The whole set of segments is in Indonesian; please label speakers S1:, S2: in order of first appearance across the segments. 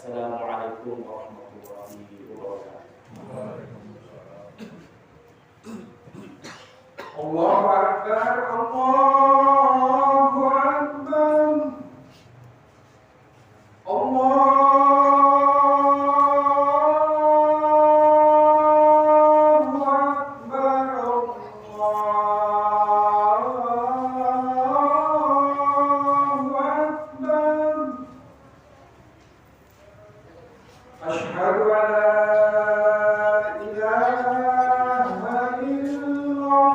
S1: Assalamualaikum warahmatullahi wabarakatuh. Allahu Akbar, Allahu Akbar, Allahu Akbar, Allahu Akbar. Asyhadu an la ilaha illallah.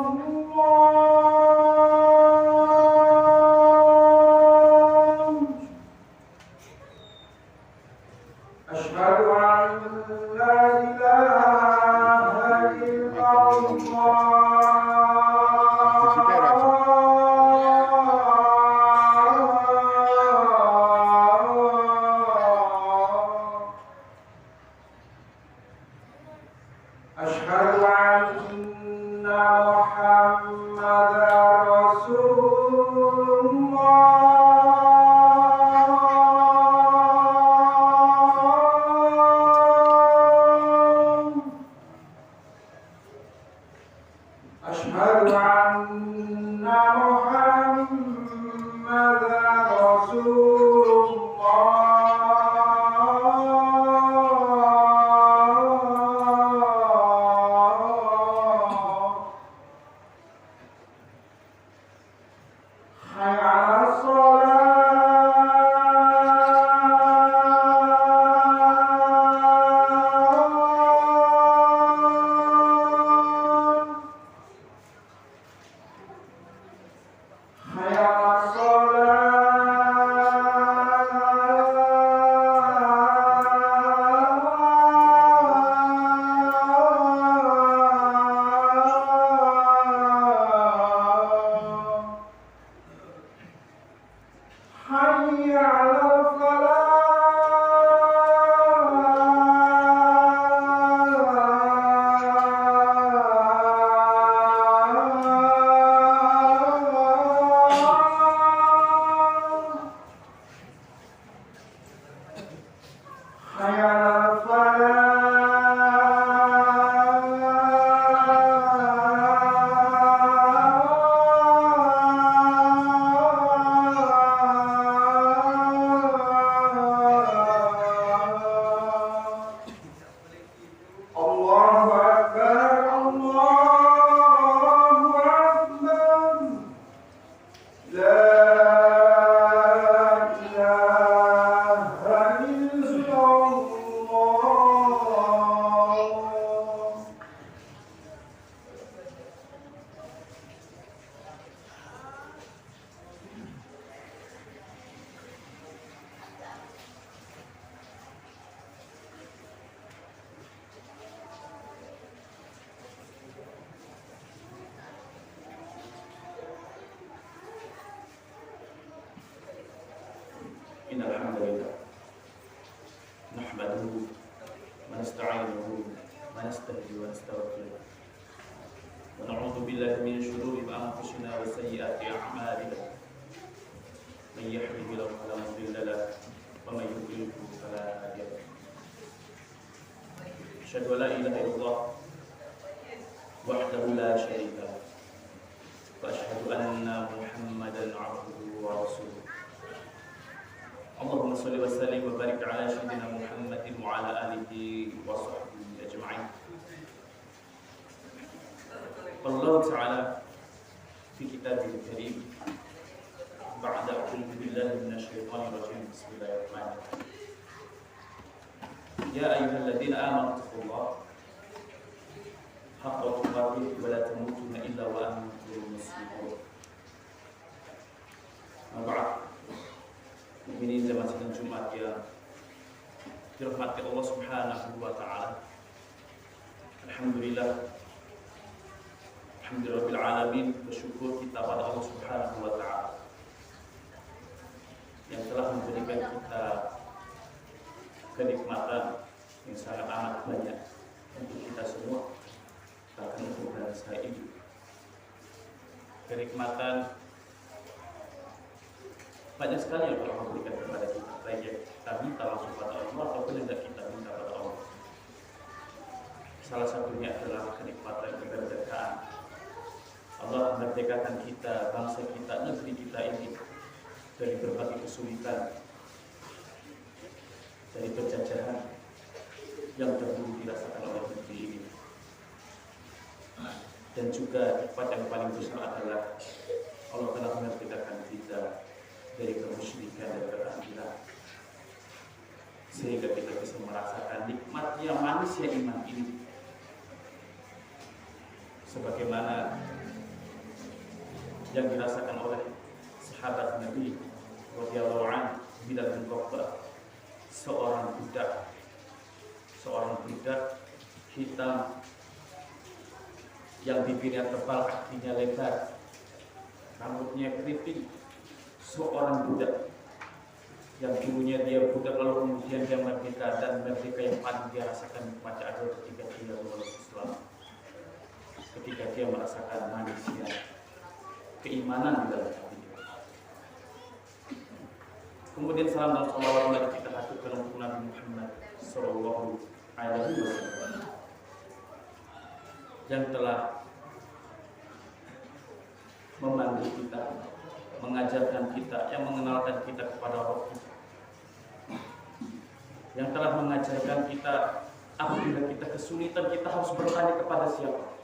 S1: Asyhadu an la ilaha illallah. Asyhadu anna Muhammadar Rasulullah. Asyhadu anna Muhammadar Rasulullah. Hayya 'alas shalah. Hayya 'alas shalah. Hayya 'alal falah. Hayya 'alal falah. Allahu Akbar, Allahu Akbar. La ilaha illallah. Innal hamdalillah nahmaduhu wa nasta'inuhu wa nastahdihi wa nastaghfiruh wa na'udzu billahi min shururi anfusina wa sayyiati a'malina. Man yahdihillahu fala mudilla lahu wa man yudlil fala hadiya lahu. Asyhadu an la ilaha illallah wahdahu la syarika lahu wa asyhadu anna Muhammadan 'abduhu wa rasuluh. Allahumma shalli wa sallim wa barik ala sayyidina Muhammadin wa ala alihi wa sahbihi ajma'in. Allah Ta'ala fi kitabihil karim ba'da a'udzu billahi minasyaitonir rajim. Bismillahirrahmanirrahim. Ya ayyuhalladzina amanu taqullaha haqqa tuqatih wa la tamutunna illa wa antum muslimun. Mab'ad mukminin jamaah sidang Jumat yang dirahmati Allah Subhanahu wa taala. Alhamdulillah, alhamdulillahirabbil alamin, bersyukur kita pada Allah Subhanahu wa taala yang telah memberikan kita kenikmatan yang sangat amat banyak untuk kita semua, bahkan untuk bangsa ini. Kenikmatan Banyak sekali yang Allah berikan kepada kita, baik yang kita minta langsung pada Allah ataupun yang kita minta pada Allah. Salah satunya adalah kenikmatan kemerdekaan. Allah memerdekakan kita, bangsa kita, negeri kita ini dari berbagai kesulitan, dari penjajahan yang dahulu dirasakan oleh negeri ini. Dan juga nikmat yang paling besar adalah Allah telah memerdekakan kita dari kemusyrikan dan kekafiran, sehingga kita bisa merasakan nikmatnya manisnya iman ini, sebagaimana yang dirasakan oleh sahabat Nabi radhiyallahu anhu Bilal bin Rabah, seorang budak hitam yang bibirnya tebal, kakinya lebar, rambutnya keriting. Seorang budak yang dulunya dia budak lalu kemudian dia merdeka, dan merdeka yang paling dia rasakan nikmatnya adalah ketika dia memeluk Islam, ketika dia merasakan manisnya keimanan di dalam hatinya. Kemudian salam dan salawat lagi kita haturkan untuk Nabi Muhammad Sallallahu Alaihi Wasallam yang telah memandu kita, mengajarkan kita, yang mengenalkan kita kepada Allah kita, yang telah mengajarkan kita apabila kita kesulitan kita harus bertanya kepada siapa.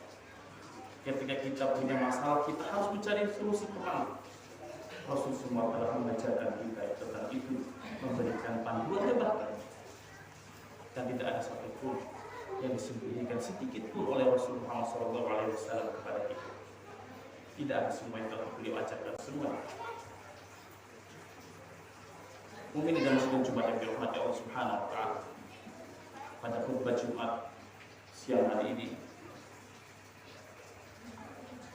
S1: Ketika kita punya masalah kita harus mencari solusi kemana. Rasul semua telah mengajarkan kita tentang itu, memberikan panduan bahkan, dan tidak ada satupun yang disembunyikan sedikit pun oleh Rasulullah SAW kepada kita. Tidak ada, semua yang telah beliau ajarkan semua. Mungkin dalam sidang Jumat yang dirahmati Allah Subhanahu wa Ta'ala, pada khutbah Jumat siang hari ini,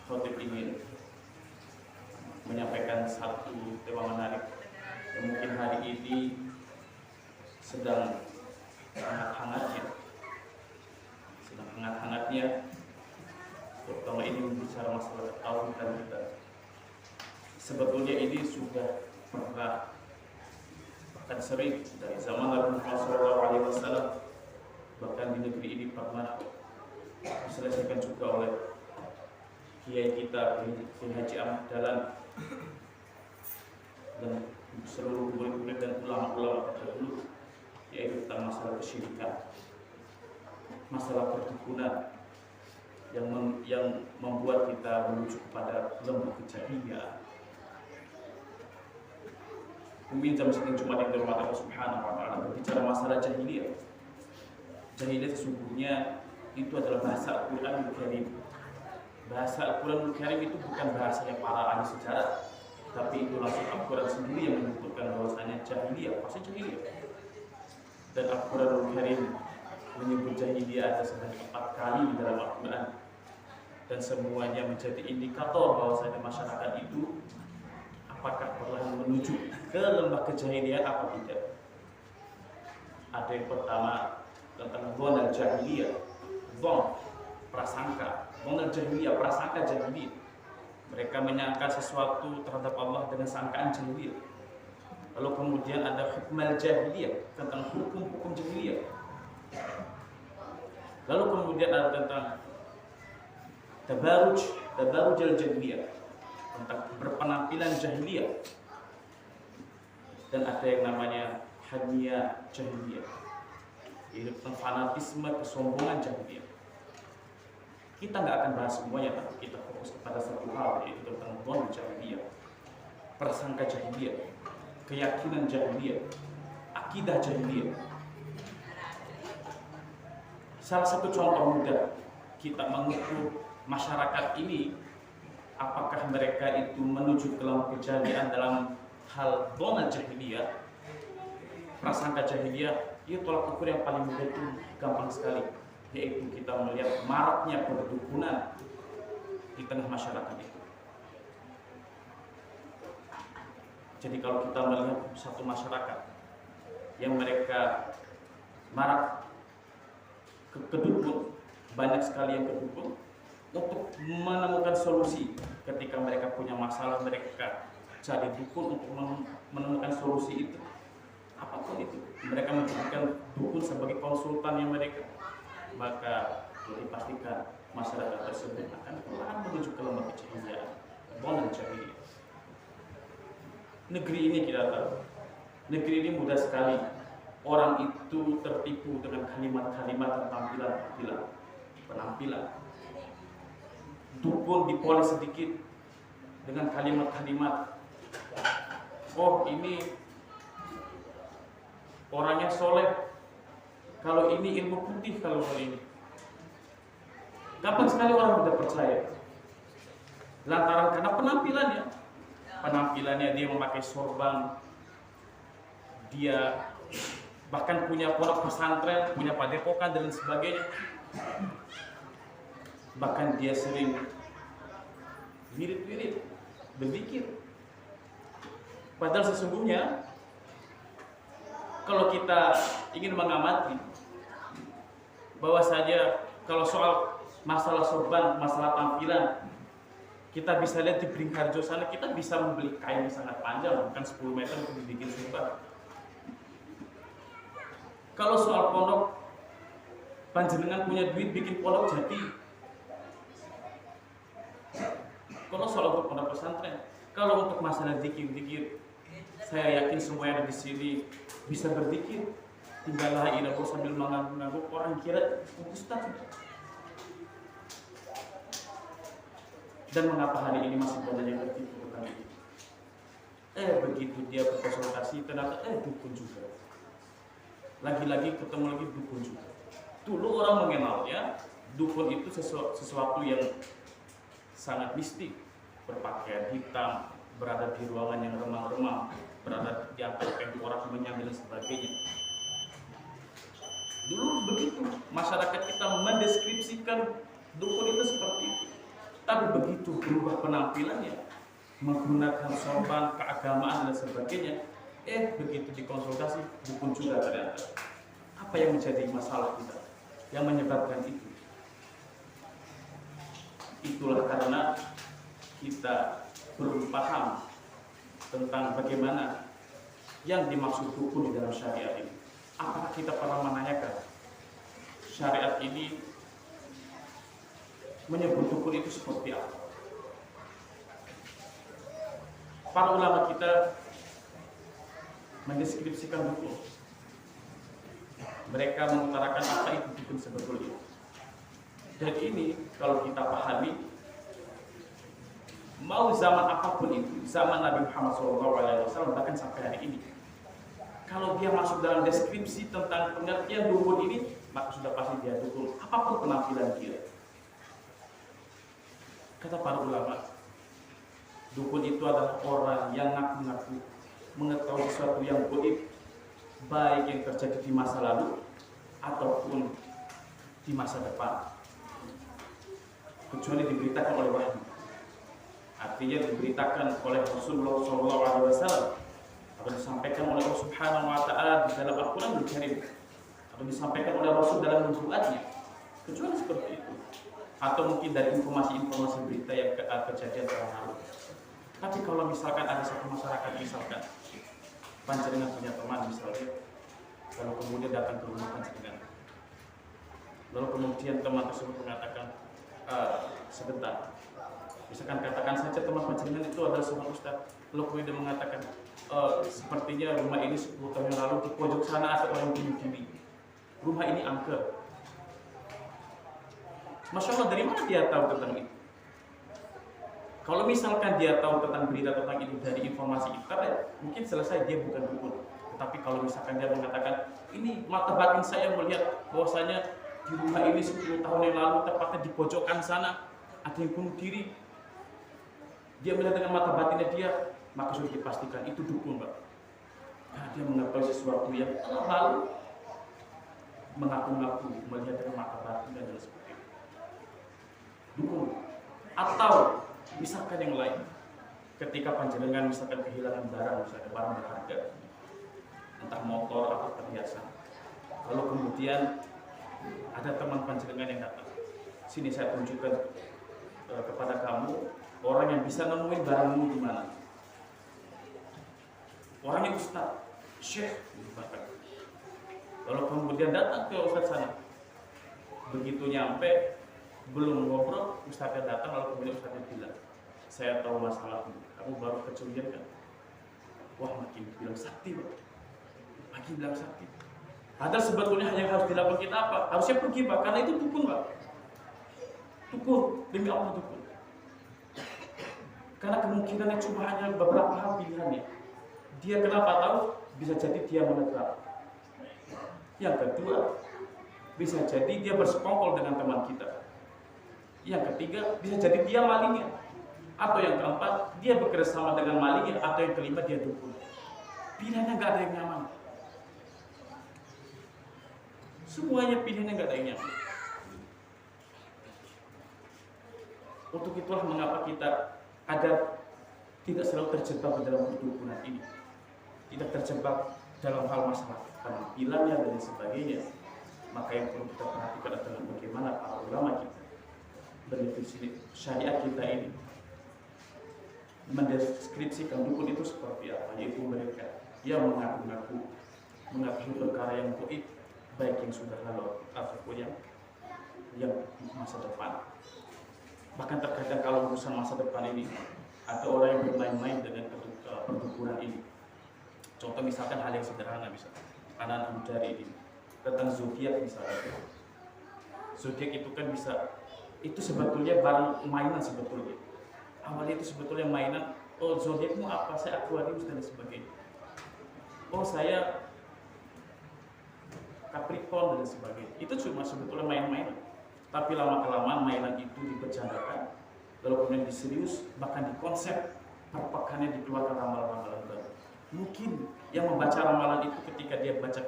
S1: khotib ingin menyampaikan satu tema menarik yang mungkin hari ini sedang hangat-hangatnya, terutama ini bicara masalah ketauhidan kita. Sebetulnya ini sudah pernah, bahkan sering dari zaman Nabi Muhammad SAW, bahkan di negeri ini pernah diselesaikan juga oleh kiai kita, Kiai Haji Ahmad Dahlan, dan seluruh murid-murid dan ulama-ulama terdahulu, yaitu tentang masalah kesyirikan, masalah perdukunan yang membuat kita menuju kepada lembah kejahiliaan. Mungkin jam sedang Jumat yang dirahmati Allah Subhanahu wa Ta'ala, berbicara masalah jahiliyah. Jahiliyah sesungguhnya itu adalah bahasa Al-Quranul Karim. Bahasa Al-Quranul Karim itu bukan bahasanya para ahli sejarah, tapi itu langsung Al-Quran sendiri yang menyebutkan bahwasanya jahiliyah, pasti jahiliyah. Dan Al-Quranul Karim menyebut jahiliyah ada sebanyak 4 kali di dalam Al-Quran, dan semuanya menjadi indikator bahwasanya masyarakat itu apakah perlahan menuju ke lembah kejahiliaan atau tidak. Ada yang pertama tentang dhon al-jahiliyah, dhon prasangka, dhon al-jahiliyah, prasangka jahiliyah. Mereka menyangka sesuatu terhadap Allah dengan sangkaan jahiliyah. Lalu kemudian ada hukum al-jahiliyah, tentang hukum-hukum jahiliyah. Lalu kemudian ada tentang tabaruj al-jahiliyah, tentang berpenampilan jahiliyah. Dan ada yang namanya hamiyah jahiliyah, yaitu tentang fanatisme, kesombongan jahiliyah. Kita nggak akan bahas semuanya, tapi kita fokus kepada satu hal, yaitu tentang dhon jahiliyah, prasangka jahiliyah, keyakinan jahiliyah, akidah jahiliyah. Salah satu contoh mudah kita mengukur masyarakat ini, apakah mereka itu menuju ke lembah kejahiliaan dalam hal dhon jahiliyah, prasangka jahiliyah, itu tolak ukur yang paling mudah itu gampang sekali, yaitu kita melihat maraknya perdukunan di tengah masyarakat itu. Jadi kalau kita melihat satu masyarakat yang mereka marak kedukun, banyak sekali yang kedukun, untuk menemukan solusi ketika mereka punya masalah, mereka cari dukun untuk menemukan solusi itu, apapun itu. Mereka menjadikan dukun sebagai konsultannya mereka, maka dipastikan masyarakat tersebut akan perlahan menuju ke lembaga kecahayaan, bola cahaya. Negeri ini kita tahu, negeri ini mudah sekali orang itu tertipu dengan kalimat-kalimat dan penampilan. Dukun dipoles sedikit dengan kalimat-kalimat, oh ini orangnya soleh, kalau ini ilmu putih, kalau ini. Gampang sekali orang mudah percaya lantaran karena penampilannya dia memakai sorban, dia bahkan punya pondok pesantren, punya padepokan dan sebagainya. Bahkan dia sering wirid-wirid, berzikir. Padahal sesungguhnya kalau kita ingin mengamati bahwa saja kalau soal masalah sorban, masalah tampilan, kita bisa lihat di Beringharjo sana, kita bisa membeli kain yang sangat panjang, bukan 10 meter untuk dibikin sorban. Kalau soal pondok, panjenengan punya duit bikin pondok jadi. Kalau soal untuk pondok pesantren, kalau untuk masalah zikir, saya yakin semua yang ada di sini bisa berzikir. Tinggal la ilaha illallah sambil mengangguk, orang kira ustaz. Dan mengapa hari ini masih banyak yang tertipu tentang itu? Begitu dia berkonsultasi, ternyata dukun juga. Lagi-lagi ketemu lagi dukun juga. Dulu orang mengenalnya dukun itu sesuatu yang sangat mistik, berpakaian hitam, berada di ruangan yang remang-remang, berada di atas tengkorak menyambil dan sebagainya. Dulu begitu masyarakat kita mendeskripsikan dukun itu seperti itu. Tapi begitu berubah penampilannya, menggunakan sorban, keagamaan dan sebagainya, begitu dikonsultasi dukun juga ternyata. Apa yang menjadi masalah kita yang menyebabkan itu? Itulah karena kita belum paham tentang bagaimana yang dimaksud dukun di dalam syariat ini. Apakah kita pernah menanyakan syariat ini menyebut dukun itu seperti apa? Para ulama kita mendeskripsikan dukun. Mereka mengutarakan apa itu dukun sebetulnya. Dan ini kalau kita pahami, mau zaman apapun itu, zaman Nabi Muhammad SAW bahkan sampai hari ini, kalau dia masuk dalam deskripsi tentang pengertian dukun ini, maka sudah pasti dia dukun, apapun penampilan dia. Kata para ulama, dukun itu adalah orang yang ngaku-ngaku mengetahui sesuatu yang gaib, baik yang terjadi di masa lalu ataupun di masa depan, kecuali diberitakan oleh wahyu. Artinya diberitakan oleh Rasulullah SAW atau disampaikan oleh Allah Subhanahu Wa Taala di dalam Al-Quran Al-Karim atau disampaikan oleh Rasul dalam nubuatnya, kecuali seperti itu. Atau mungkin dari informasi-informasi berita yang kejadian terlalu. Tapi kalau misalkan ada satu masyarakat, misalkan panjenengan punya teman misalnya, lalu kemudian datang ke rumah panjenengan, lalu kemudian teman tersebut mengatakan, sebentar, misalkan katakan saja teman panjenengan itu adalah seorang ustaz, lalu kemudian mengatakan, sepertinya rumah ini 10 tahun yang lalu di pojok sana ada orang bunuh diri, rumah ini angker. Masya Allah, dari mana dia tahu tentang itu? Kalau misalkan dia tahu tentang berita tentang itu dari informasi internet, mungkin selesai, dia bukan dukun. Tetapi kalau misalkan dia mengatakan, ini mata batin saya melihat bahwasanya di rumah ini 10 tahun yang lalu, tepatnya di pojokan sana, ada yang bunuh diri. Dia melihat dengan mata batinnya dia, maka sudah dipastikan itu dukun, Pak. Karena dia mengetahui sesuatu yang lalu, mengaku-ngaku melihat dengan mata batinnya dan sebagainya. Dukun. Atau misalkan yang lain, ketika panjenengan misalkan kehilangan barang, misalkan barang berharga, entah motor atau perhiasan, lalu kemudian ada teman panjenengan yang datang, sini saya tunjukkan kepada kamu orang yang bisa nemuin barangmu di mana. orangnya ustaz, syekh, bahkan. Lalu kemudian datang ke ustaz sana. Begitu nyampe, belum ngobrol, ustaznya datang, lalu kemudian ustaznya bilang, saya tahu masalahmu, kamu baru kecurian kan? Wah, makin bilang sakti, Pak. Makin bilang sakti. Padahal sebetulnya hanya yang harus dilakukan kita apa? Harusnya pergi, Pak, karena itu dukun, Pak. Dukun, demi Allah dukun. Karena kemungkinannya cuma hanya beberapa hal pilihannya. Dia kenapa tahu? Bisa jadi dia menebar. Yang kedua, bisa jadi dia bersekongkol dengan teman kita. Yang ketiga, bisa jadi dia malingnya. Atau yang keempat, dia bekerjasama dengan malingnya. Atau yang kelima, dia dukun. Pilihannya nggak ada yang nyaman. Semuanya pilihannya nggak ada yang nyaman. Untuk itulah mengapa kita agar tidak selalu terjebak dalam perdukunan ini, tidak terjebak dalam hal masalah penampilannya dan sebagainya. Maka yang perlu kita perhatikan adalah bagaimana para ulama kita berdefinisi syariat kita ini mendeskripsikan dukun itu seperti apa, yaitu mereka yang mengaku perkara yang gaib, baik yang sudah lalu ataupun yang masa depan. Bahkan terkadang kalau urusan masa depan ini ada orang yang bermain-main dengan perdukunan ini. Contoh misalkan hal yang sederhana, misalkan anak muda ini tentang zodiak misalnya. Zodiak itu kan bisa, itu sebetulnya barang mainan sebetulnya. Awalnya itu sebetulnya mainan. Oh, zodiakmu apa? Saya Aquarius dan sebagainya. Oh, saya Capricorn dan sebagainya. Itu cuma sebetulnya main-mainan. Tapi lama-kelamaan mainan itu dipercandakan, lalu kemudian diserius, bahkan dikonsep per pekannya dikeluarkan ramalan-ramalan baru. Mungkin yang membaca ramalan itu ketika dia baca,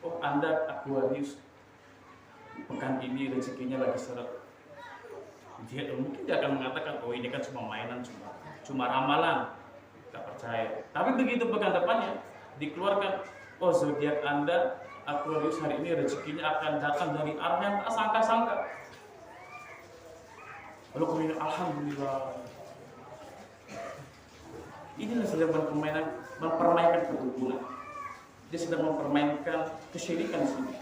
S1: oh Anda Aquarius, pekan ini rezekinya lagi seret. Mungkin dia akan mengatakan, oh ini kan cuma mainan, cuma ramalan, tak percaya. Tapi begitu pekan depannya dikeluarkan, oh zodiak Anda Aquarius hari ini rezekinya akan datang dari arah yang tak sangka-sangka. Lalu kemudian alhamdulillah. Inilah sedang mempermainkan kedukunan. Dia sedang mempermainkan kesyirikan di sini.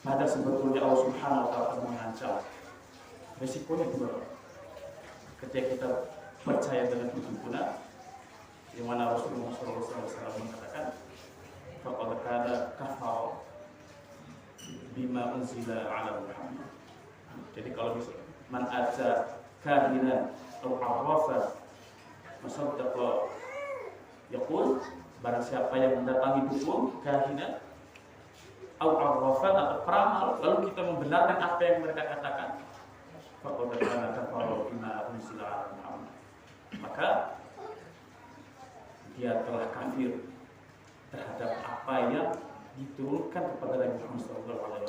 S1: Padahal sebetulnya Allah Subhanahu wa taala mengancam. Resikonya berapa? Ketika kita percaya dengan kedukunan, yang mana Rasulullah SAW mengatakan, faqad kana kafara bima unzila ala Muhammad. Jadi kalau misalnya man aja kahinan atau arrafa masaddaqa yaqul, barang siapa yang mendatangi dukun kahinan atau arrafa atau peramal, lalu kita membenarkan apa yang mereka katakan, faqad kana kafara bima unzila ala Muhammad, maka dia telah kafir terhadap apa yang diturunkan kepada Nabi Muhammad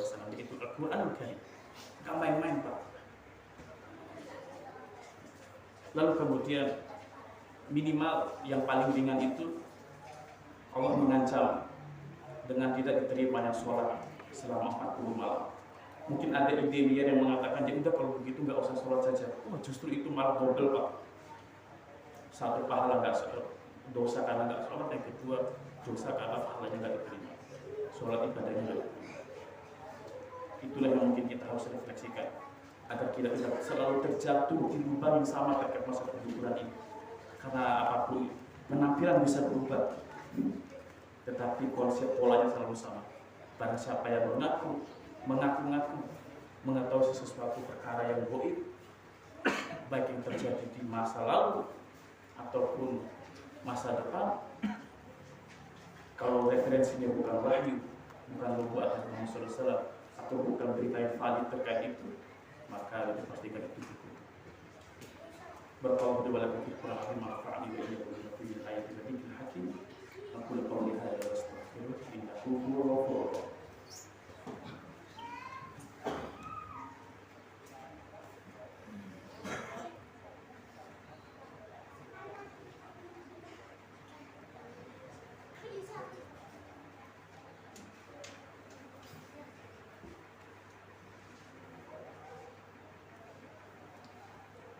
S1: SAW, yaitu Al-Quranul Karim. Gak main-main, Pak. Lalu kemudian minimal yang paling ringan itu Allah mengancam dengan tidak diterimanya sholat selama 40 malam. Mungkin ada ide liar yang mengatakan, ya udah kalau begitu nggak usah sholat saja. Oh, justru itu malah double, Pak. Satu, pahala nggak sholat, dosa karena nggak sholat. Yang kedua, dosa karena pahalanya nggak diterima, sholat ibadahnya nggak diterima. Itulah yang mungkin kita harus refleksikan agar kita tidak selalu terjatuh di lubang yang sama terkait masa kedukunan ini. Karena apapun penampilan bisa berubah, tetapi konsep polanya selalu sama. Barang siapa yang mengaku mengetahui sesuatu perkara yang gaib, baik yang terjadi di masa lalu ataupun masa depan, kalau referensinya bukan wahyu, bukan nubuat dari Muhammad SAW, atau bukan berita yang valid terkait itu, maka itu pasti akan ditutup. Berkau berdua lagi kurang lebih manfaat ini dari lebih ayat dari hakim. Aku lepas lihat dari astagfirullah, innahu huwal ghafur.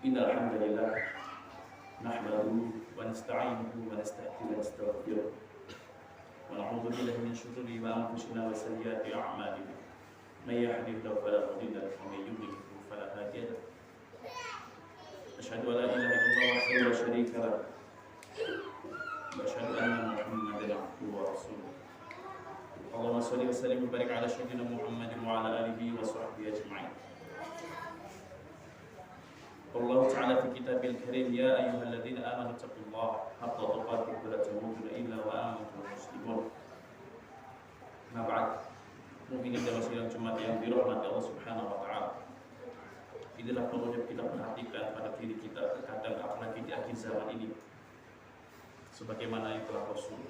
S1: Innal hamdalillah nahmaduhu ونستعينه ونستهديه ونستغفره ونعوذ بالله من شرور أنفسنا وسيئات أعمالنا من يهده الله فلا مضل له ومن يضلل فلا هادي له أشهد أن لا إله إلا الله وحده لا شريك له وأشهد أن محمدا عبده ورسوله اللهم صل وسلم وبارك على سيدنا محمد وعلى آله وصحبه أجمعين. الله تعالى في كتابه الكريم يا أيها الذين آمنوا اتقوا الله حق تقاته ولا تموتن إلا وأنتم مسلمون. Nah, ba'd. Mungkin kita masih Jumat yang dirahmati Allah Subhanahu wa taala. Inilah perlu kita perhatikan pada diri kita terkadang apalagi di akhir zaman ini. Sebagaimana yang telah Rasul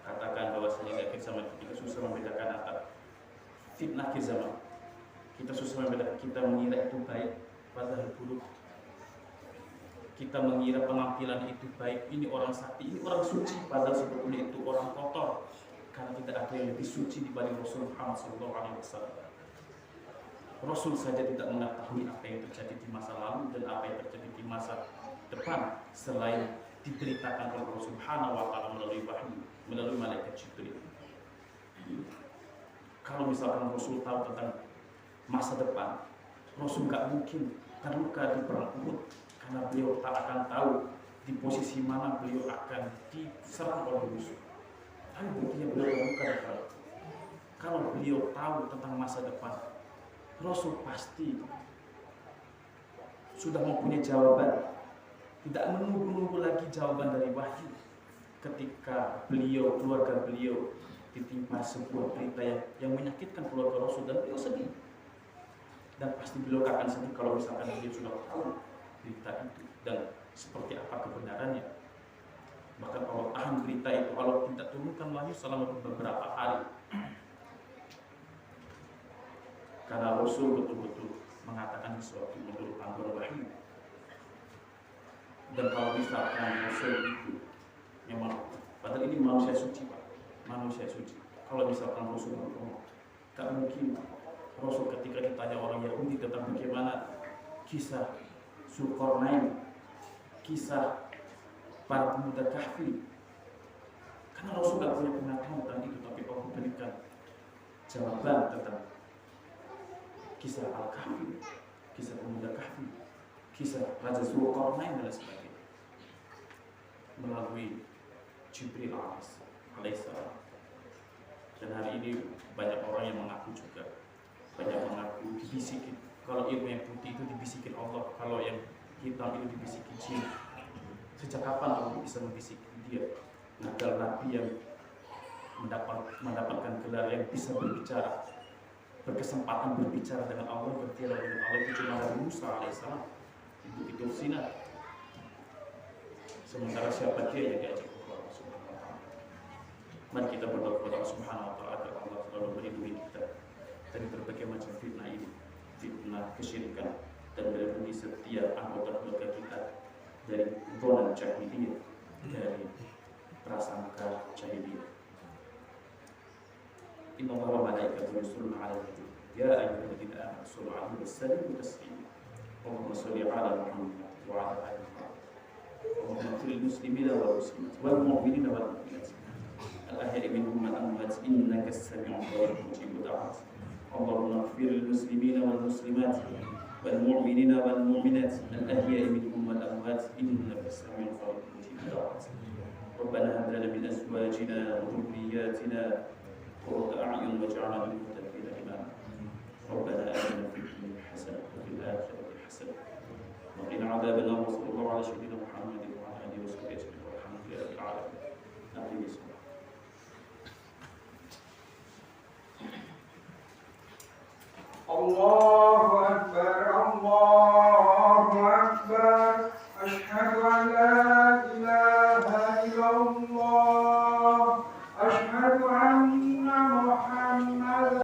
S1: katakan bahwasanya di akhir zaman kita susah membedakan antara fitnah akhir zaman. Kita susah membedakan, kita mengira itu baik padahal buruk. Kita mengira penampilan itu baik, ini orang sakti, ini orang suci, padahal sebetulnya itu orang kotor. Karena tidak ada yang lebih suci dibanding Rasul Muhammad SAW. Rasul saja tidak mengetahui apa yang terjadi di masa lalu dan apa yang terjadi di masa depan selain diberitakan oleh Allah Subhanahu wa taala melalui wahyu, melalui malaikat Jibril. Kalau misalkan Rasul tahu tentang masa depan, Rasul nggak mungkin terluka di perang Uhud karena beliau tak akan tahu di posisi mana beliau akan diserang oleh musuh. Tapi buktinya beliau terluka di perang. Kalau beliau tahu tentang masa depan, Rasul pasti sudah mempunyai jawaban. Tidak menunggu-nunggu lagi jawaban dari wahyu. Ketika beliau, keluarga beliau ditimpa sebuah berita yang menyakitkan keluarga Rasul dan beliau sedih. Dan pasti beliau akan sedih kalau misalkan beliau sudah tahu berita itu dan seperti apa kebenarannya. Bahkan Allah tahan berita itu, Allah tidak turunkan wahyu selama beberapa hari. Karena Rasul betul-betul mengatakan sesuatu menurut panduan wahyu. Dan kalau misalkan Rasul itu memang, padahal ini manusia suci Pak, manusia suci. Kalau misalkan Rasul berbohong, tak mungkin Rasul ketika ditanya orang Yahudi tentang bagaimana kisah Zulkarnain, kisah para pemuda Kahfi, karena Rasul tidak punya pengetahuan tentang itu, tapi Allah berikan jawaban tentang kisah Al-Kahfi, kisah pemuda Kahfi, kisah Raja Zulkarnain dan sebagainya melalui Jibril alaihissalam. Dan hari ini banyak orang yang mengaku juga, banyak mengaku dibisikin. Kalau ilmu yang putih itu dibisikin Allah, kalau yang hitam itu dibisikin jin. Sejak kapan Allah bisa membisikin dia? Nagal Nabi yang mendapatkan gelar yang bisa berbicara, berkesempatan berbicara dengan Allah, berdialog dengan Allah itu cuma Nabi Musa alaihissalam di Bukit Sinai. Sementara siapa dia yang diajak Allah Subhanahu wa taala. Mari kita berdoa kepada Allah Subhanahu wa taala agar Allah selalu melindungi kita dari berbagai macam fitnah ini, fitnah kesyirikan, dan melindungi setiap anggota keluarga kita dari dzon jahiliyah, dari prasangka jahiliyah. Inna Allaha wa malaikatahu yusholluna 'alan nabi ya ayyuhalladzina amanu shollu 'alaihi wa sallimu taslima. Allahumma sholli 'ala Muhammad wa 'ala ali Muhammad. Allahumma ighfir lil muslimina wal muslimat wal mu'minina wal mu'minat al-ahya'i minhum wal amwat innaka as-sami'u qarib mujibud da'wat. Allahumma ighfir lil muslimina wal muslimat wal mu'minina wal mu'minat al-ahya'i minhum wal amwat innaka as-sami'u qarib mujibud da'wat. Rabbana hab lana min azwajina wa dhurriyyatina qurrata a'yun waj'alna lil muttaqina imama. Rabbana atina fid dunya hasanah wa fil akhirati hasanah wa qina 'adzaban nar. Sallallahu alaihi wa sallam Muhammad